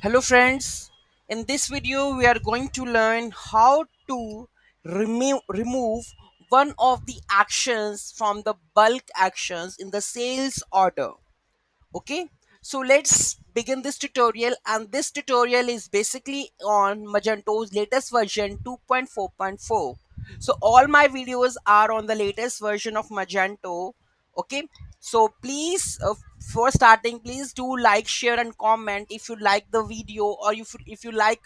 Hello friends, in this video we are going to learn how to remove one of the actions from the bulk actions in the sales order. Okay, so let's begin this tutorial, and this tutorial is basically on Magento's latest version 2.4.4. So all my videos are on the latest version of Magento. Okay, so please for starting, please do like, share and comment if you like the video, or if you like,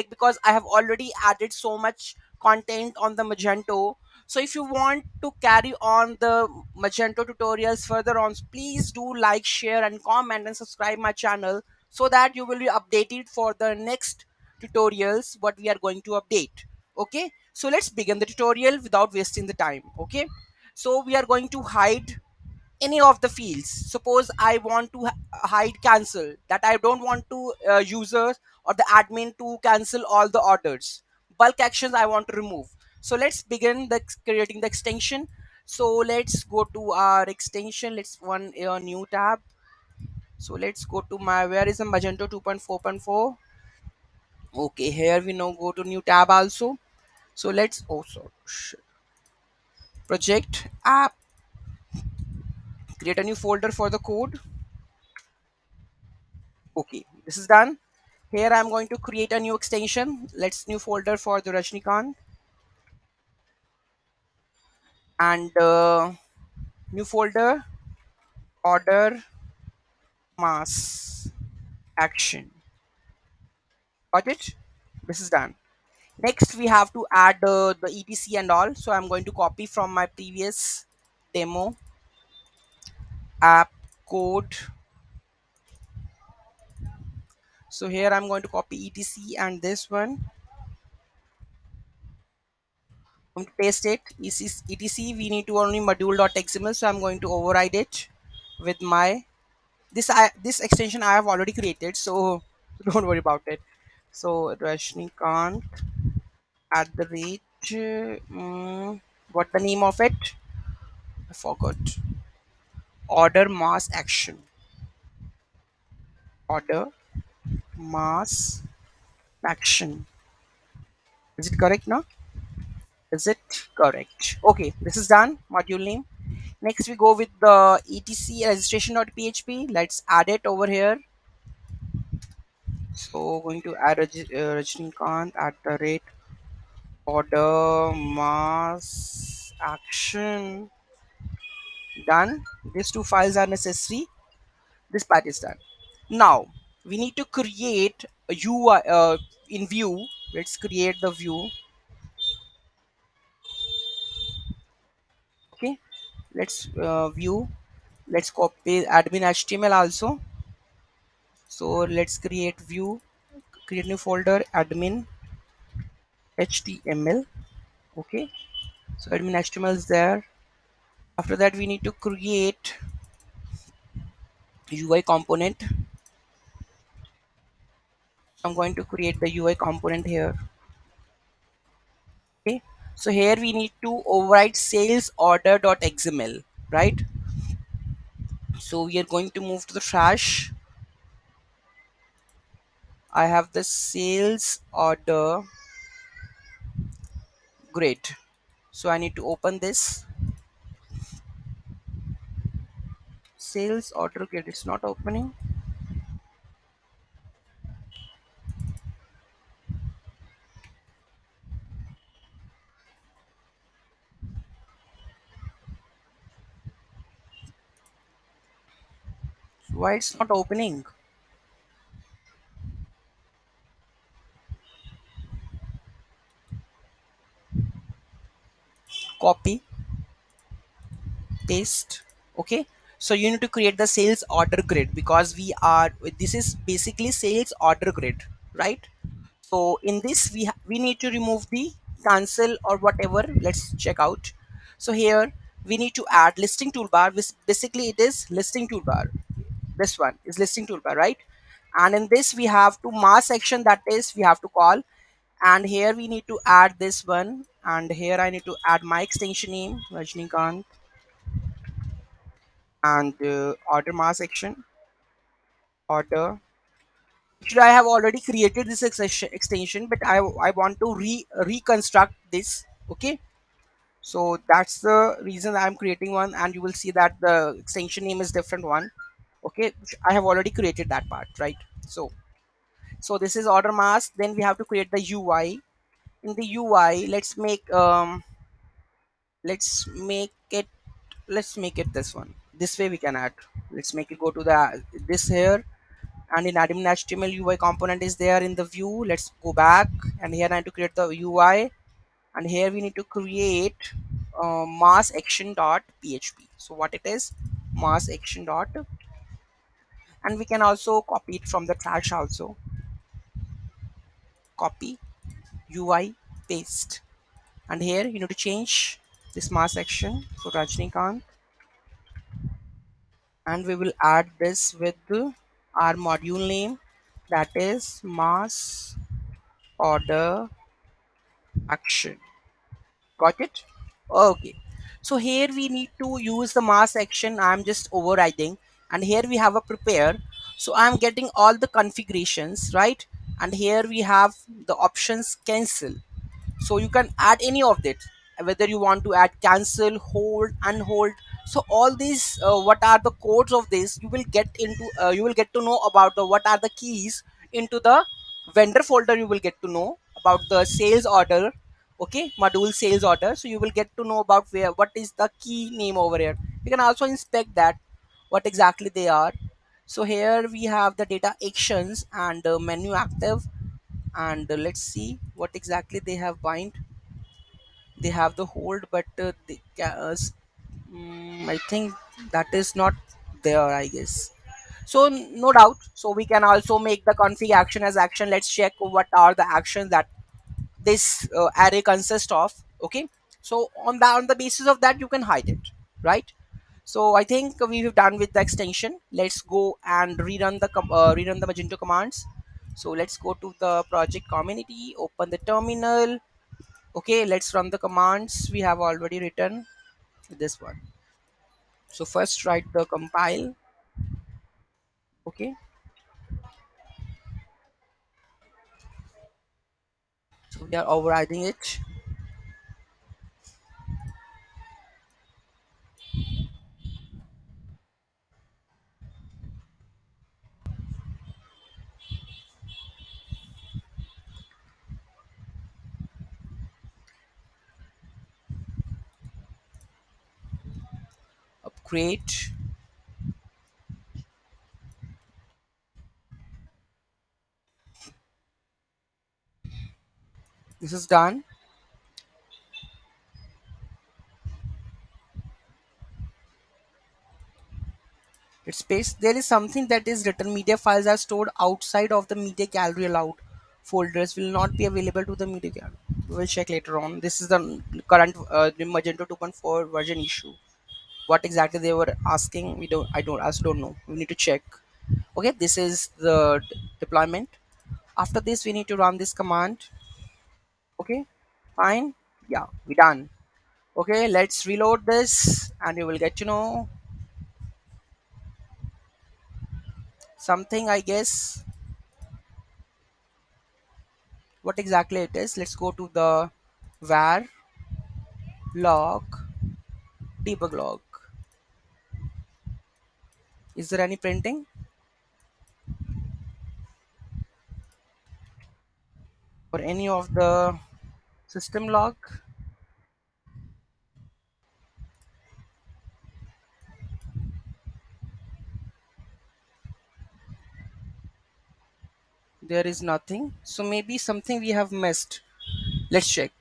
because I have already added so much content on the Magento. So if you want to carry on the Magento tutorials further on, please do like, share and comment and subscribe my channel, so that you will be updated for the next tutorials what we are going to update. Okay, so let's begin the tutorial without wasting the time. Okay, so we are going to hide any of the fields. Suppose I want to hide cancel, that I don't want to users or the admin to cancel all the orders. Bulk actions I want to remove. So let's begin the creating the extension. So let's go to our extension. Let's one a new tab. So let's go to my, where is the Magento 2.4.4. Okay, here we now go to new tab also. So let's also project app, create a new folder for the code. Okay, this is done. Here I'm going to create a new extension. Let's new folder for the Rajnikant, and new folder order mass action. Got it? This is done. Next we have to add the etc and all. So I'm going to copy from my previous demo app code. So here I'm going to copy etc and this one. I'm going to paste it. etc we need to only module.xml, so I'm going to override it with my this extension I have already created, so don't worry about it. So Rajnikant at the rate what the name of it, I forgot. Order mass action. Order mass action. Is it correct now? Is it correct? Okay, this is done. Module name. Next we go with the etc registration.php. Let's add it over here. So going to add Rajnikant at the rate order mass action. Done. These two files are necessary. This part is done. Now we need to create a UI in view. Let's create the view. Okay, let's view. Let's copy admin html also. So let's create view, create new folder admin html. Okay, so admin html is there. After that we need to create UI component. I'm going to create the UI component here. Okay, so here we need to override sales order.xml, right? So we are going to move to the trash. I have the sales order. Great. So I need to open this sales order grid. It's not opening. Why it's not opening? Copy, paste. Okay, so you need to create the sales order grid, because we are, this is basically sales order grid, right? So in this we need to remove the cancel or whatever. Let's check out. So here we need to add listing toolbar, which basically it is listing toolbar. This one is listing toolbar, right? And in this we have to mass section, that is we have to call. And here we need to add this one, and here I need to add my extension name Rajnikant, and order mass section, order Actually, I have already created this extension, but I want to reconstruct this. Okay, so that's the reason I'm creating one, and you will see that the extension name is different one. Okay, I have already created that part, right? So this is order mask. Then we have to create the UI. In the UI, let's make it let's make it this one. This way we can add. Let's make it go to the this here, and in admin HTML UI component is there in the view. Let's go back, and here I need to create the UI, and here we need to create MassAction.php. So what it is, MassAction dot, and we can also copy it from the trash also. Copy UI, paste, and here you need to change this MassAction for Rajnikant, and we will add this with our module name, that is mass order action. Got it? Okay. So here we need to use the mass action. I'm just overriding, and here we have a prepare. So I'm getting all the configurations, right? And here we have the options cancel. So you can add any of it, whether you want to add cancel, hold, unhold. So all these what are the codes of this, you will get to know about the what are the keys into the vendor folder. You will get to know about the sales order. Okay, module sales order. So you will get to know about where what is the key name over here. You can also inspect that what exactly they are. So here we have the data actions and menu active, and let's see what exactly they have bind. They have the hold, but I think that is not there, I guess. So no doubt, so we can also make the config action as action. Let's check what are the actions that this array consists of. Okay, so on the basis of that you can hide it, right? So I think we've done with the extension. Let's go and rerun the Magento commands. So let's go to the project community, open the terminal. Okay, let's run the commands we have already written. This one. So first write the compile. Okay, so we are overriding it. Upgrade. This is done. It's paste. There is something that is written. Media files are stored outside of the media gallery allowed. Folders will not be available to the media gallery. We'll check later on. This is the current the Magento 2.4 version issue. What exactly they were asking, I also don't know. We need to check. Okay, this is the deployment. After this, we need to run this command. Okay, fine. Yeah, we done. Okay, let's reload this, and you will get to know something, I guess, what exactly it is. Let's go to the var log debug log. Is there any printing or any of the system log? There is nothing. So maybe something we have missed. Let's check.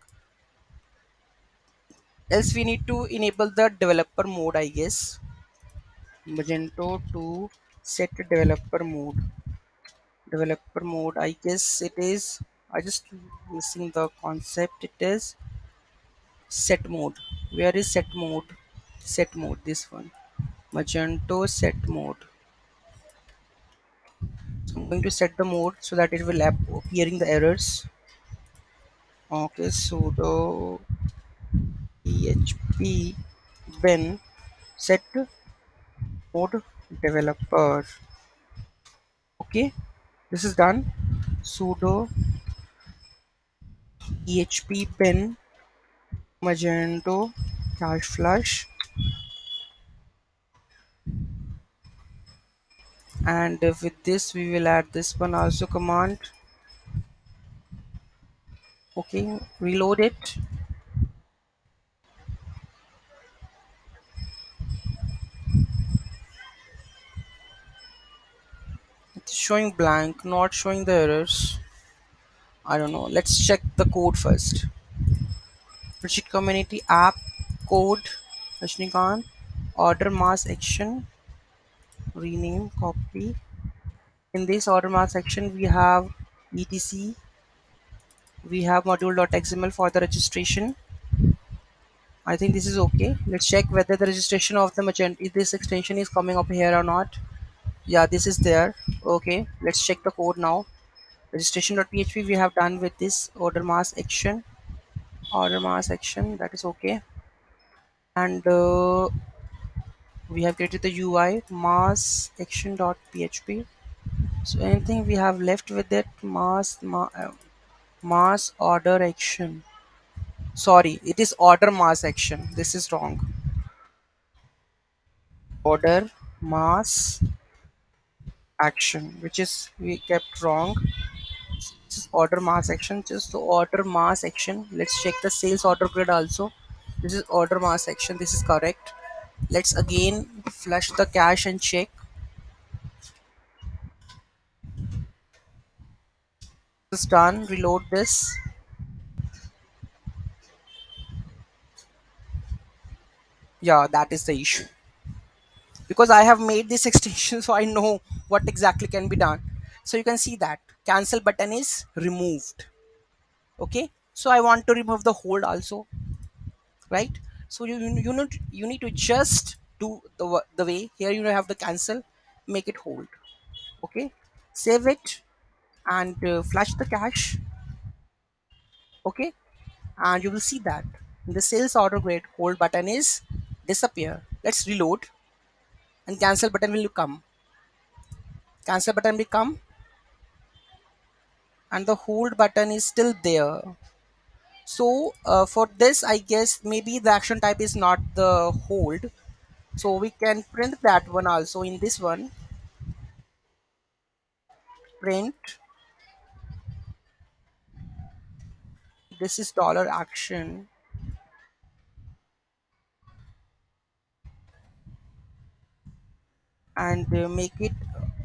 Else we need to enable the developer mode, I guess. Magento to set developer mode. Developer mode, I guess it is. I just missing the concept. It is set mode. Where is set mode? Set mode, this one. Magento set mode. So I'm going to set the mode so that it will appearing the errors. Okay, sudo php bin set mode developer. Okay, This is done. Sudo ehp pin Magento cache flush, and with this we will add this one also command. Okay, reload it. It's showing blank, not showing the errors. I don't know. Let's check the code first. Spreadsheet community app code Rajnikant order mass action rename copy. In this order mass action we have etc, we have module.xml for the registration. I think this is okay. Let's check whether the registration of the Magento, if this extension is coming up here or not. Yeah, this is there. Okay, let's check the code now. Registration.php we have done with this order mass action. Order mass action, that is okay. And we have created the UI mass action.php. So anything we have left with it, mass order action. Sorry, it is order mass action. This is wrong. Order mass action, which is we kept wrong. This is order mass action. Just the order mass action. Let's check the sales order grid also. This is order mass action. This is correct. Let's again flush the cache and check. This is done. Reload this. Yeah, that is the issue. Because I have made this extension, so I know what exactly can be done. So you can see that cancel button is removed. Okay, so I want to remove the hold also, right? So you need to just do the way here. You have the cancel, make it hold. Okay, save it and flash the cache. Okay, and you will see that the sales order grid hold button is disappear. Let's reload and cancel button will come. Cancel button will come and the hold button is still there. So for this I guess maybe the action type is not the hold, so we can print that one also. In this one, print, this is dollar action, and make it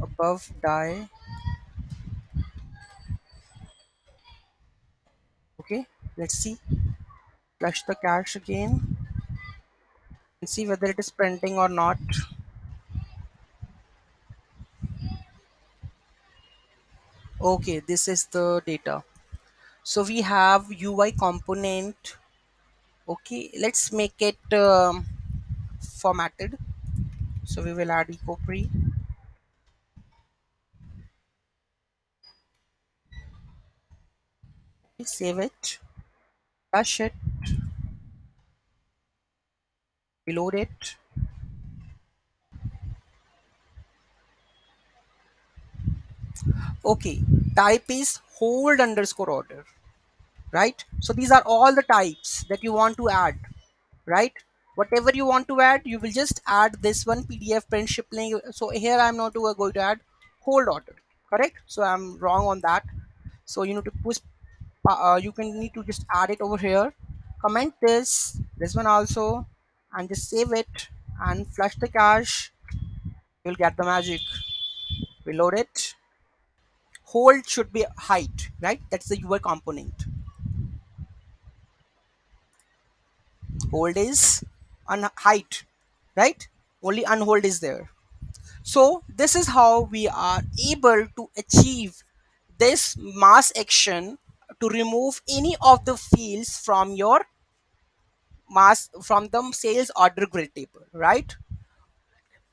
above die. Okay, let's see, flush the cache again and see whether it is printing or not. Okay, this is the data. So we have UI component. Okay, let's make it formatted. So we will add eco pre, save it, flush it, reload it. Okay, type is hold underscore order, right? So these are all the types that you want to add, right? Whatever you want to add, you will just add this one PDF print ship link. So here I'm not going to add hold order, correct? So I'm wrong on that. So you need to push, you can need to just add it over here. Comment this one also, and just save it and flush the cache. You'll get the magic. Reload it. Hold should be height, right? That's the UI component. Hold is on height, right? Only unhold is there. So this is how we are able to achieve this mass action to remove any of the fields from your mass, from the sales order grid table, right?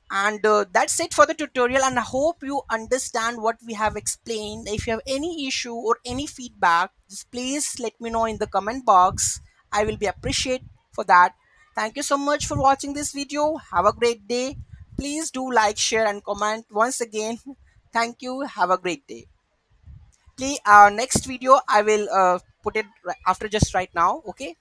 And that's it for the tutorial, and I hope you understand what we have explained. If you have any issue or any feedback, just please let me know in the comment box. I will be appreciate for that. Thank you so much for watching this video. Have a great day. Please do like, share and comment once again. Thank you. Have a great day. definitely next video I will put it after just right now. Okay,